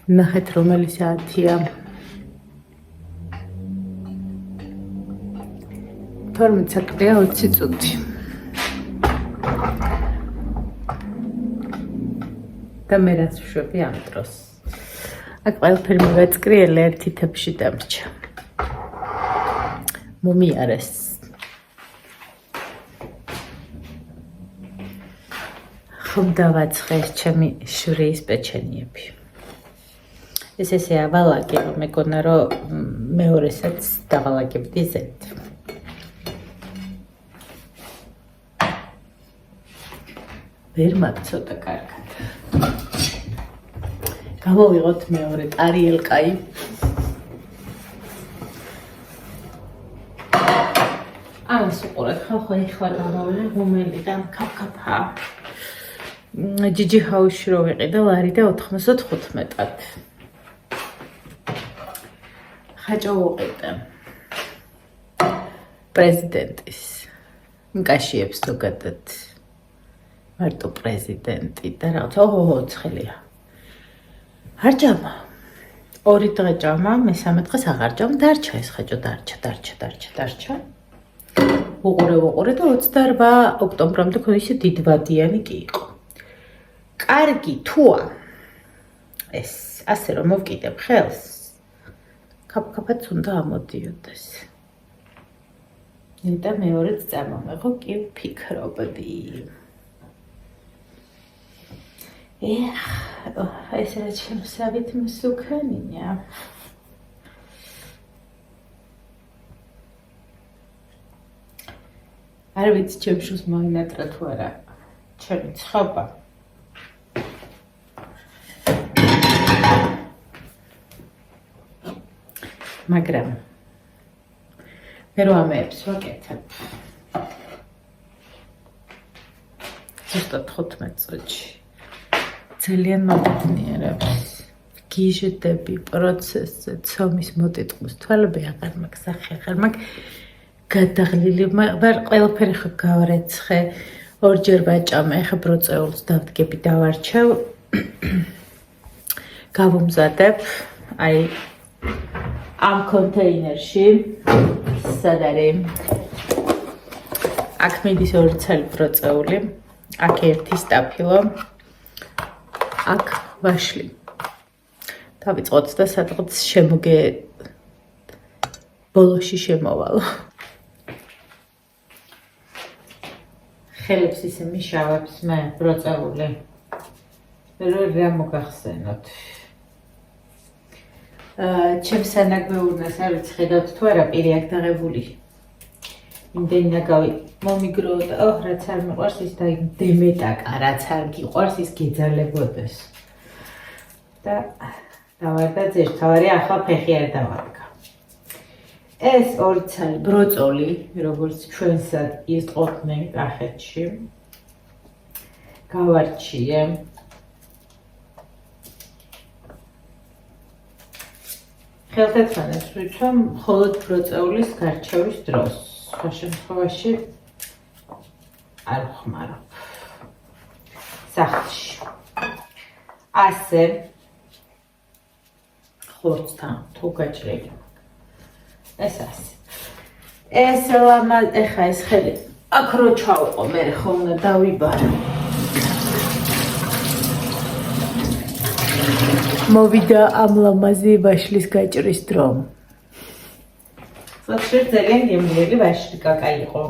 ნახეთ რომელი საათია. 12 საათია 20 წუთი. და მე რაც ვშვები ამ დროს. აქ ყველაფერი მივაწყრიელე ერთი თებში დამრჩა. მომიარეს. ხომ დავაცხე ჩემი შვრიის პეჩენიები. ეს ესე ავალაგე, მეგონა რომ მეორესაც დავალაგებდი ზედ. ვერ მაგცოტა კარგად. გამოვიღოთ მეორე ტარიელკაი. ამას უყურეთ, ხო ეხლა გამოვიღე ღუმელიდან ქაფქაფა. ჯიჯი ჰაუსში რო ვიყიდა ლარი და 95-ად. ხაჭო უყიდე. პრეზიდენტის მკაშიებს ზოგადად. მარტო პრეზიდენტი და რაღაცა ოცხელია. არ ჭამა. 2 დღე ჭამა, მესამე დღეს აღარ ჭამ, დარჩა ეს ხაჭო, დარჩა. უყურე და 28 ოქტომბრამდე ისე დიდვადიანი კი იყო. კარგი თუა. ეს ასე რომ მოვკიდებ ხელს. ქაფქაფაც უნდა ამოდიოდეს. და მეორეც წამომეღო კი ვფიქრობდი. ეს რაც შემსავით მსუქანია. არ ვიცი ჩემ შულს მოინატრა თუ არა ჩემი ცხობა. მაგრამ მე რო ამეებს ვაკეთებ. ზუსტად 15 წუთში. ძალიან მოგწნიერებს. გიჟდები პროცესზე, ცომის მოტიტყვის თვალები აღარ მაქვს, სახე აღარ მაქვს. გადაღლილი ვარ, ყველაფერი ხო გავარეცხე, ორჯერ ვაჭამე, ახლა ბროწეულს დავდგები დავარჩევ. გავუმზადებ, აი ამ კონტეინერში, სად არის? აქ მიდის 2 ცალი ბროწეული, აქ 1 სტაფილო, აქ ვაშლი. დავიწყოთ და სადღაც შემოგე ბოლოში შემოვალო. ხელებს ისე მიშავებს მე ბროწეული. რა მოგახსენოთ. ჩემს სანაგვეურნას არ ვიცი ხედავთ თუ არა პირი აქ დაღებული. იმდენი ნაგავი მომიგრო და რაც არ მიყვარს ის დემეტაკა, რაც არ გიყვარს ის გეძალებოდეს. და დავარდა ძერთავარი ახლა ფეხი არ დავადგა. ეს 2 ცალი ბროწოლი, როგორც ჩვენსად იწყოდნენ კახეთში. გავარჩიე. ხელთათმანებს ვიწვევ მხოლოდ ბროწეულის გარჩევის დროს. სხვა შემთხვევაში არ ვხმარობ. სახლში. ასე ხორცთან თუ გაჭრილი. ეს ასე. ეს ლამა ეხა ეს ხელი აქ რო ჩავყო მე ხო უნდა დავიბარო. მოვიდა ამ ლამაზი ვაშლის გაჭრის დრო. საერთოდ ძალიან გემრიელი ვაშლი კაკა იყო.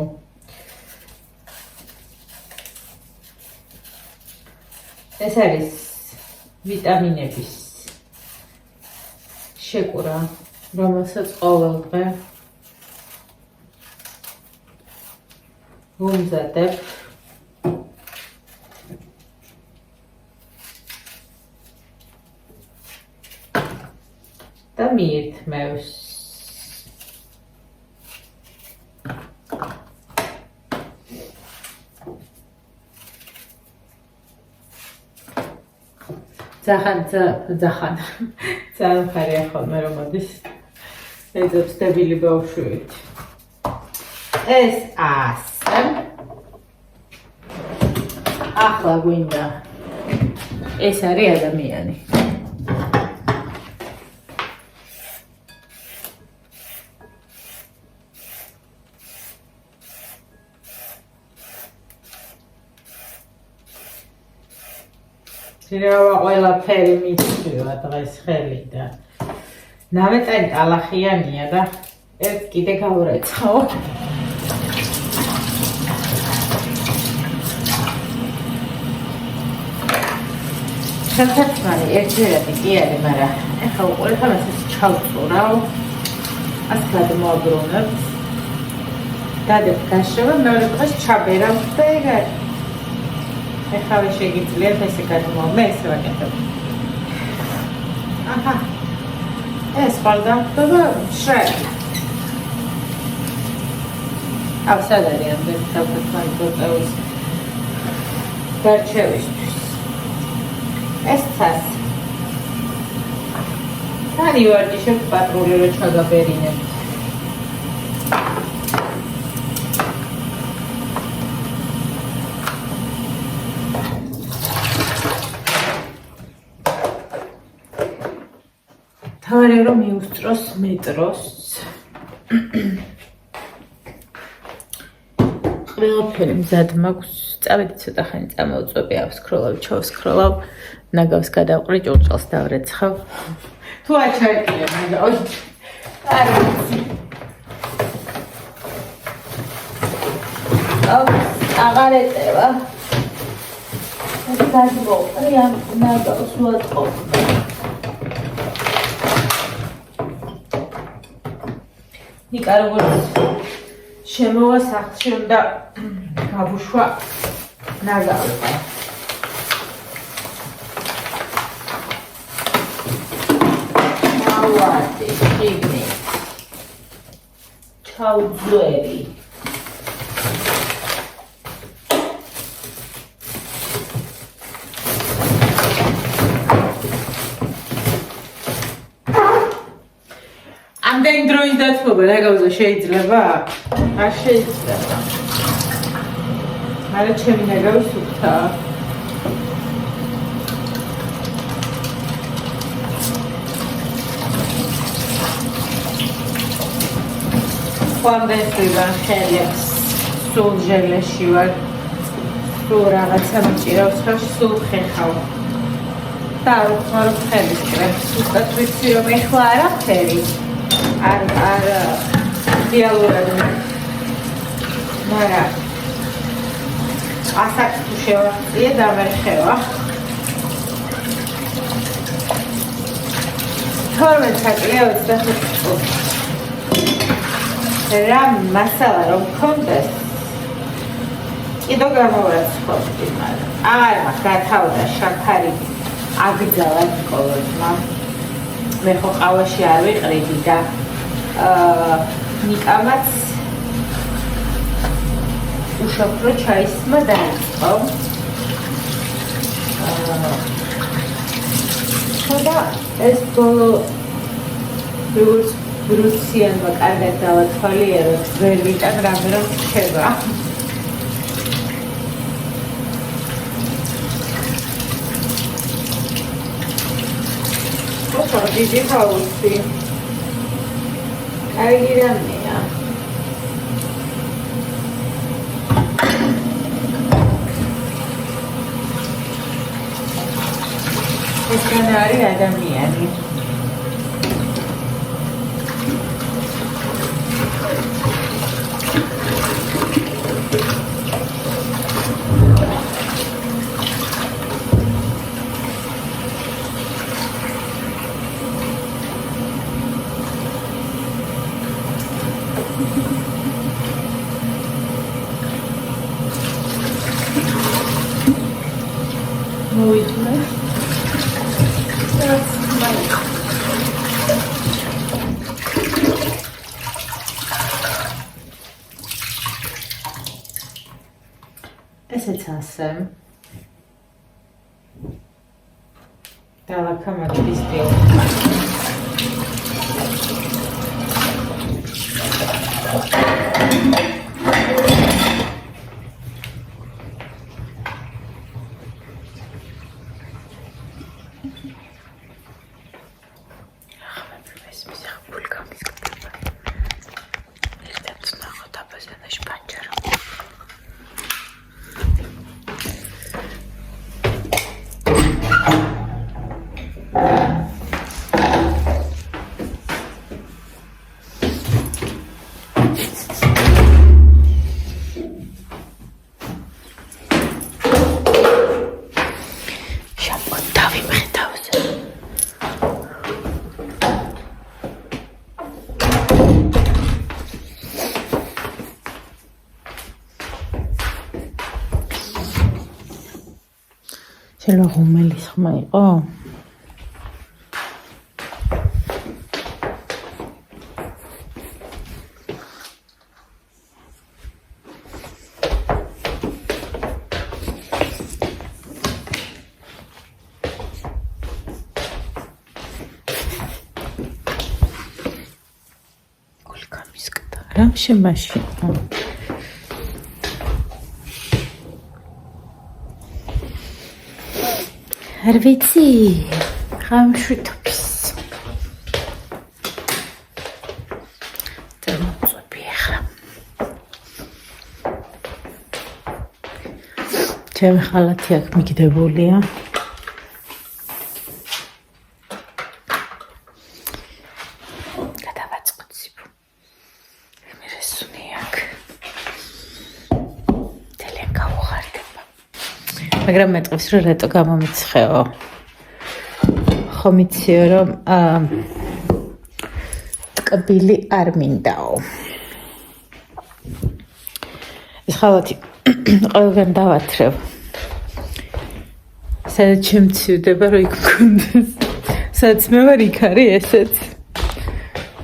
ეს არის ვიტამინების შეკურა, რომელსაც ყოველდღე ვუმზადებ. და მიირთმევს. ძალიან ხარია ხოლმე რომ მოდის ეძებს დებილი ბავშვით. ეს ასე. ახლა გვინდა ეს არის ადამიანი. რა ყველაფერი მიცვივა დღეს ხელიდან. ნავეტანი ტალახიანია და ერთ კიდე გავრეცხავ. ხელთათმარი ერთჯერადი კი არის, მაგრამ ეხლა უყურეთ ამას ეს ჩავწურავ. ას გადმოაბრუნებ. დადებ გაშრება, მეორე დღეს ჩაბერავ და ეგ არის. ეხლა შეგიძლიათ ესე გადმოვა, მე ესე ვაკეთებ. აჰა. ეს ხალხდება შრეა. აუ სად არის ამ თავთათმარი პროტეუს გარჩევისთვის. ეს თას. თანი ვარჯიშობ პატრული რო ჩაგაბერინებ. თავი რომ მიუსწროს მეტროს. ყველაფერი მზად მაქვს. წავედი ცოტა ხანი წამოვწვევი, ავსქროლავ, ჩავსქროლავ, ნაგავს გადავყრი, ჭურჭელს დავრეცხავ. თუ აჩარკია, მაგავი. არ ვიცი. აღარ ეტევა. ეს გადმოყრი ამ ნაგავს ვატყობ. ნიკა როგორც შემოვა სახლში უნდა გავუშვა ნაგავი. ავადი, შიგნი. ჩავძვერი. ამდენი დროის დათმობა ნაგავზე შეიძლება? არ შეიძლება. არა ჩემი ნაგავი სუფთაა. ამდენსვიდან ხელებს სულ ჟელეში ვარ. სულ რაღაცა მიჭირავს ხელში, სულ ხეხავ. და არ ვხმარო ხელის კრემს. უბრალოდ ვიცი რომ ეხლა არაფერი. არ რეალურად მაგრამ ასაკს თუ შევახციე დამერხევა 12 საკლეოს დახუჭო რა მასალა რომ კონდეს კიდო გამოვაცხობდი მაგრამ აღარ მაქვს გათავდა შაქარი აგძალა სკოლაში მე ხო ყავაში არ ვიყრიდი და ნიკამაც უშაქრო ჩაისმა დაიწყო. ხოდა ეს ბოლო როგორც ბრუსიანმა კარგად დავათვალიეროთ, ვერ ვიტან რამე რომ ხდება. ხო, დიდი ხაუსი. კარგი რამეა. ეს არის ადამიანი. ესეც ასე. დალაქა მაგის სტილი. შეიძლება ღუმელის ხმა იყო? გულკამისკდა რა შემაშინა არ ვიცი, ხამშვიდობის. დამოწვევი ახლა. ჩემი ხალათი აქ მიგდებულია. გადავაწყოცებ. მერესუნი აქ. ძალიან გავუხარდება. მაგრამ მეტყვის რომ რატო გამომიცხეო. ხომ იციო რომ ტკბილი არ მინდაო. ეს ხალათი ყველგან დავათრევ. სადაც შემციუდება რომ იქ მქონდეს. სადაც მე ვარ იქ არის ესეც.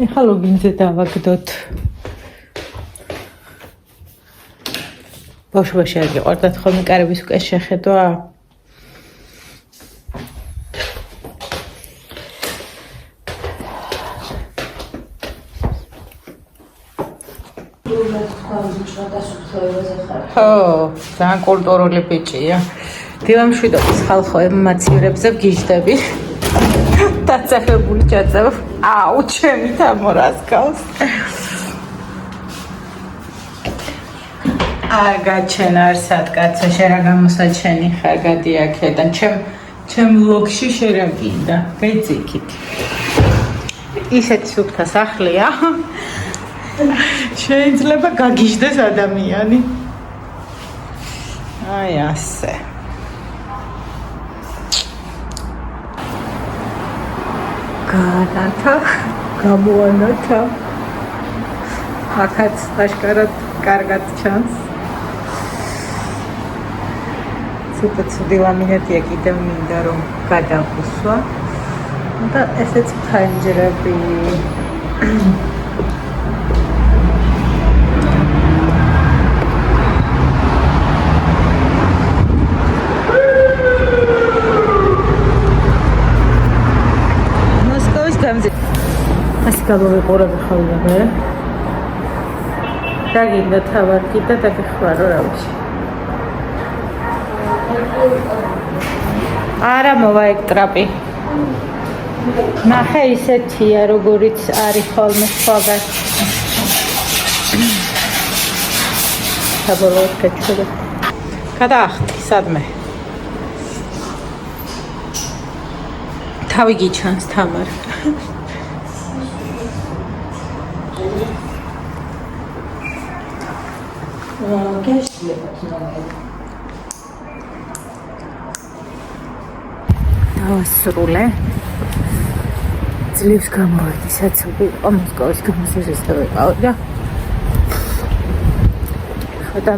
ეხლა ლოგინზე დავაგდოთ. ბავშვობაში არ გიყვარდათ ხოლმე კარების უკან შეხედვა? ხო, ძალიან კულტურული ბიჭია. დილამშვიდობის ხალხო, ემოციურებზე ვგიჟდები. დაწახებული ჩაწევ. აუ, ჩემი თამორას გავს. არ გაჩენ არსად კაცო, შენ რა გამოსაჩენი ხარ, გადი აქედან. ჩემ ლოგში შენ რა გინდა? გეძიქით. ისეთი სუფთა სახლია. შეიძლება გაგიჟდეს ადამიანი. აი ასე. განათა, გამოანათა. აქაც აშკარად კარგად ჩანს. ცუდი ლამინატია კიდევ მინდა რომ გადავუსვა. და ესეც ფანჯრები. ასე გავიყურებ ხოლმე. დაგინდა თავად და დაგეხმარო რა ვიცი. არა მოვა ეგ ტრაპი. ნახე ისეთია როგორიც არის ხოლმე სხვაგან. საბოლოოდ გაჩვენე. გადაახტი სადმე. თავი გიჩანს თამარ. დავასრულე. ძლივს გამოვედი საცობი იყო მოსკოვის გამოსაჟესზე ვიყავი და ხოდა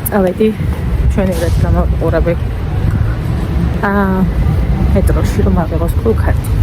წავედი ჩვენი რაც გამოვიყურები მეტროში რომ ავიღოს ფულკარტი.